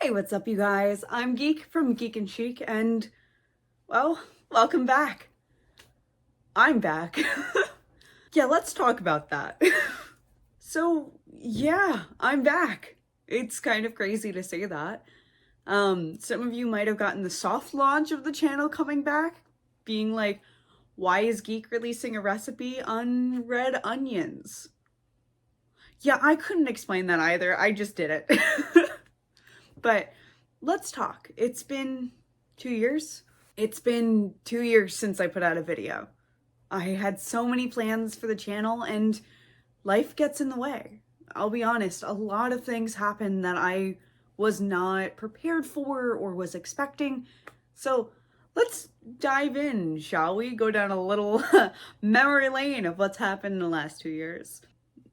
Hey, what's up, you guys? I'm Geek from Geek.en.Chic, and, well, welcome back. I'm back. Yeah, let's talk about that. So, yeah, I'm back. It's kind of crazy to say that. Some of you might have gotten the soft launch of the channel coming back, being like, why is Geek releasing a recipe on red onions? Yeah, I couldn't explain that either. I just did it. But let's talk. It's been 2 years. It's been 2 years since I put out a video. I had so many plans for the channel and life gets in the way. I'll be honest, a lot of things happened that I was not prepared for or was expecting. So let's dive in, shall we? Go down a little memory lane of what's happened in the last 2 years.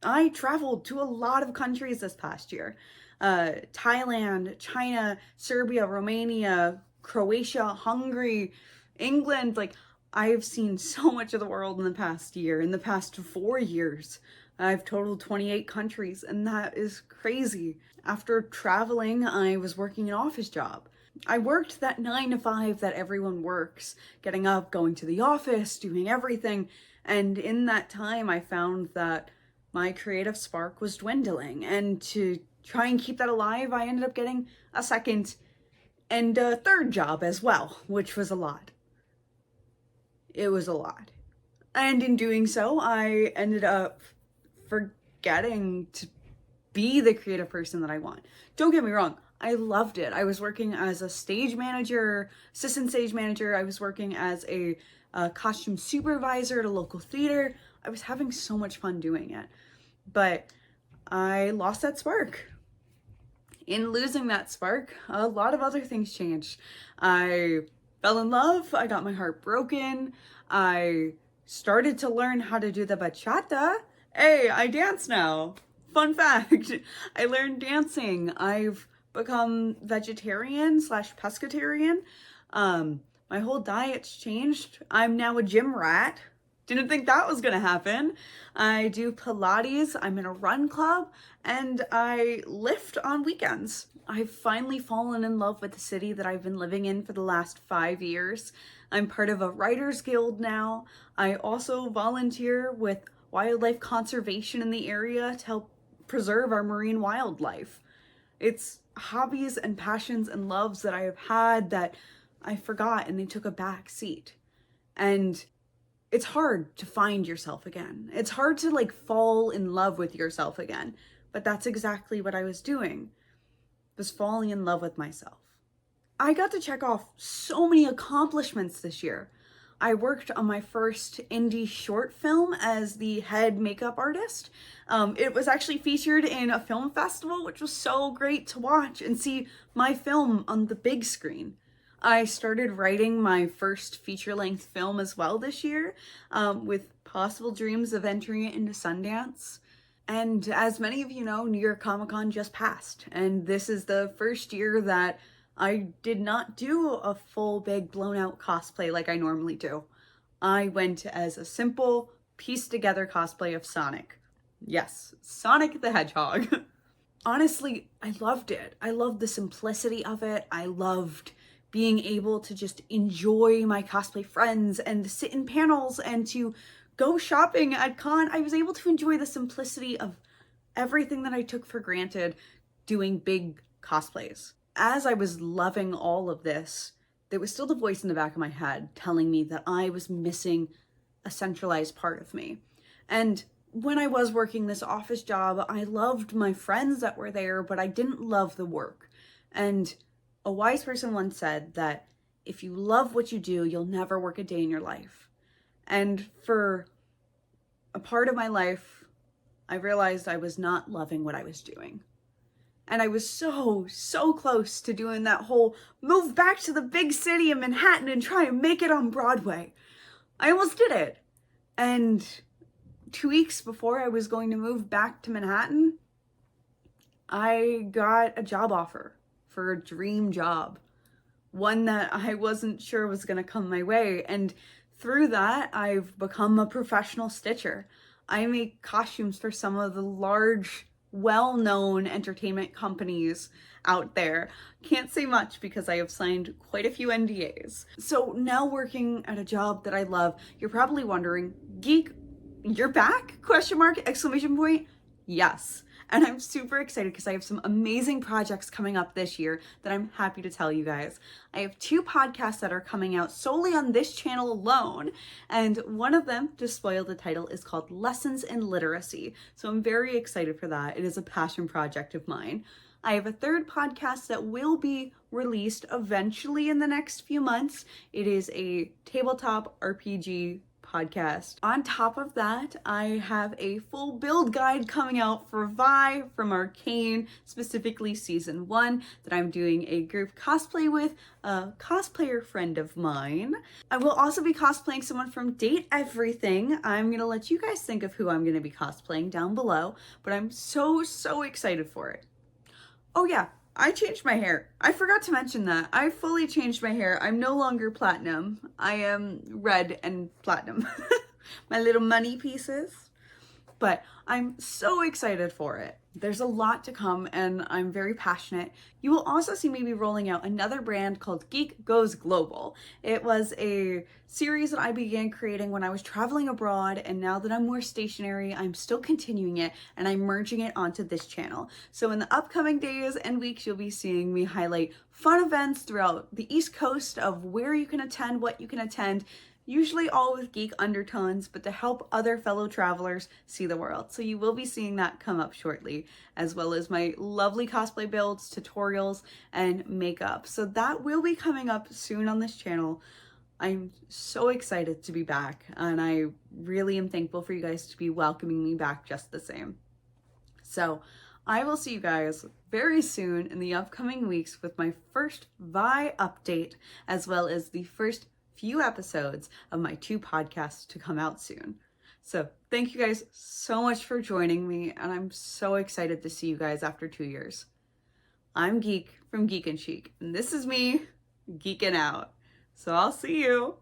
I traveled to a lot of countries this past year. Thailand, China, Serbia, Romania, Croatia, Hungary, England. Like, I've seen so much of the world in the past year. In the past 4 years, I've totaled 28 countries, and that is crazy. After traveling, I was working an office job. I worked that 9 to 5 that everyone works, getting up, going to the office, doing everything. And in that time, I found that my creative spark was dwindling. And to try and keep that alive, I ended up getting a second and a third job as well, which was a lot. It was a lot. And in doing so, I ended up forgetting to be the creative person that I want. Don't get me wrong, I loved it. I was working as a stage manager, assistant stage manager. I was working as a costume supervisor at a local theater. I was having so much fun doing it. But I lost that spark. In losing that spark, a lot of other things changed. I fell in love. I got my heart broken. I started to learn how to do the bachata. Hey, I dance now. Fun fact, I learned dancing. I've become vegetarian slash pescatarian. My whole diet's changed. I'm now a gym rat. Didn't think that was gonna happen. I do Pilates, I'm in a run club, and I lift on weekends. I've finally fallen in love with the city that I've been living in for the last 5 years. I'm part of a writers guild now. I also volunteer with wildlife conservation in the area to help preserve our marine wildlife. It's hobbies and passions and loves that I have had that I forgot and they took a back seat. And it's hard to find yourself again. It's hard to fall in love with yourself again. But that's exactly what I was doing, was falling in love with myself. I got to check off so many accomplishments this year. I worked on my first indie short film as the head makeup artist. It was actually featured in a film festival, which was so great to watch and see my film on the big screen. I started writing my first feature-length film as well this year, with possible dreams of entering it into Sundance. And as many of you know, New York Comic Con just passed, and this is the first year that I did not do a full big blown out cosplay like I normally do. I went as a simple pieced together cosplay of Sonic. Yes, Sonic the Hedgehog. Honestly, I loved it. I loved the simplicity of it. I loved being able to just enjoy my cosplay friends and sit in panels and to go shopping at con. I was able to enjoy the simplicity of everything that I took for granted doing big cosplays. As I was loving all of this, there was still the voice in the back of my head telling me that I was missing a centralized part of me. And when I was working this office job, I loved my friends that were there, but I didn't love the work. And a wise person once said that if you love what you do, you'll never work a day in your life. And for a part of my life, I realized I was not loving what I was doing. And I was so close to doing that whole move back to the big city of Manhattan and try and make it on Broadway. I almost did it. And 2 weeks before I was going to move back to Manhattan, I got a job offer for a dream job, one that I wasn't sure was going to come my way. And through that, I've become a professional stitcher. I make costumes for some of the large well-known entertainment companies out there. Can't say much because I have signed quite a few NDAs. So now working at a job that I love, you're probably wondering, Geek, you're back? Question mark, exclamation point. Yes. And I'm super excited because I have some amazing projects coming up this year that I'm happy to tell you guys. I have 2 podcasts that are coming out solely on this channel alone. And one of them, to spoil the title, is called Lessons in Literacy. So I'm very excited for that. It is a passion project of mine. I have a 3rd podcast that will be released eventually in the next few months. It is a tabletop RPG podcast. On top of that, I have a full build guide coming out for Vi from Arcane, specifically season 1, that I'm doing a group cosplay with a cosplayer friend of mine. I will also be cosplaying someone from Date Everything. I'm gonna let you guys think of who I'm gonna be cosplaying down below, but I'm so excited for it. Oh yeah, I changed my hair. I forgot to mention that. I fully changed my hair. I'm no longer platinum. I am red and platinum. My little money pieces. But I'm so excited for it. There's a lot to come and I'm very passionate. You will also see me be rolling out another brand called Geek Goes Global. It was a series that I began creating when I was traveling abroad, and now that I'm more stationary, I'm still continuing it and I'm merging it onto this channel. So in the upcoming days and weeks, you'll be seeing me highlight fun events throughout the East Coast of where you can attend, what you can attend, usually all with geek undertones, but to help other fellow travelers see the world. So you will be seeing that come up shortly, as well as my lovely cosplay builds, tutorials, and makeup. So that will be coming up soon on this channel. I'm so excited to be back, and I really am thankful for you guys to be welcoming me back just the same. So I will see you guys very soon in the upcoming weeks with my first Vi update, as well as the first few episodes of my 2 podcasts to come out soon. So thank you guys so much for joining me, and I'm so excited to see you guys after 2 years. I'm Geek from Geek.en.Chic, and this is me geeking out. So I'll see you.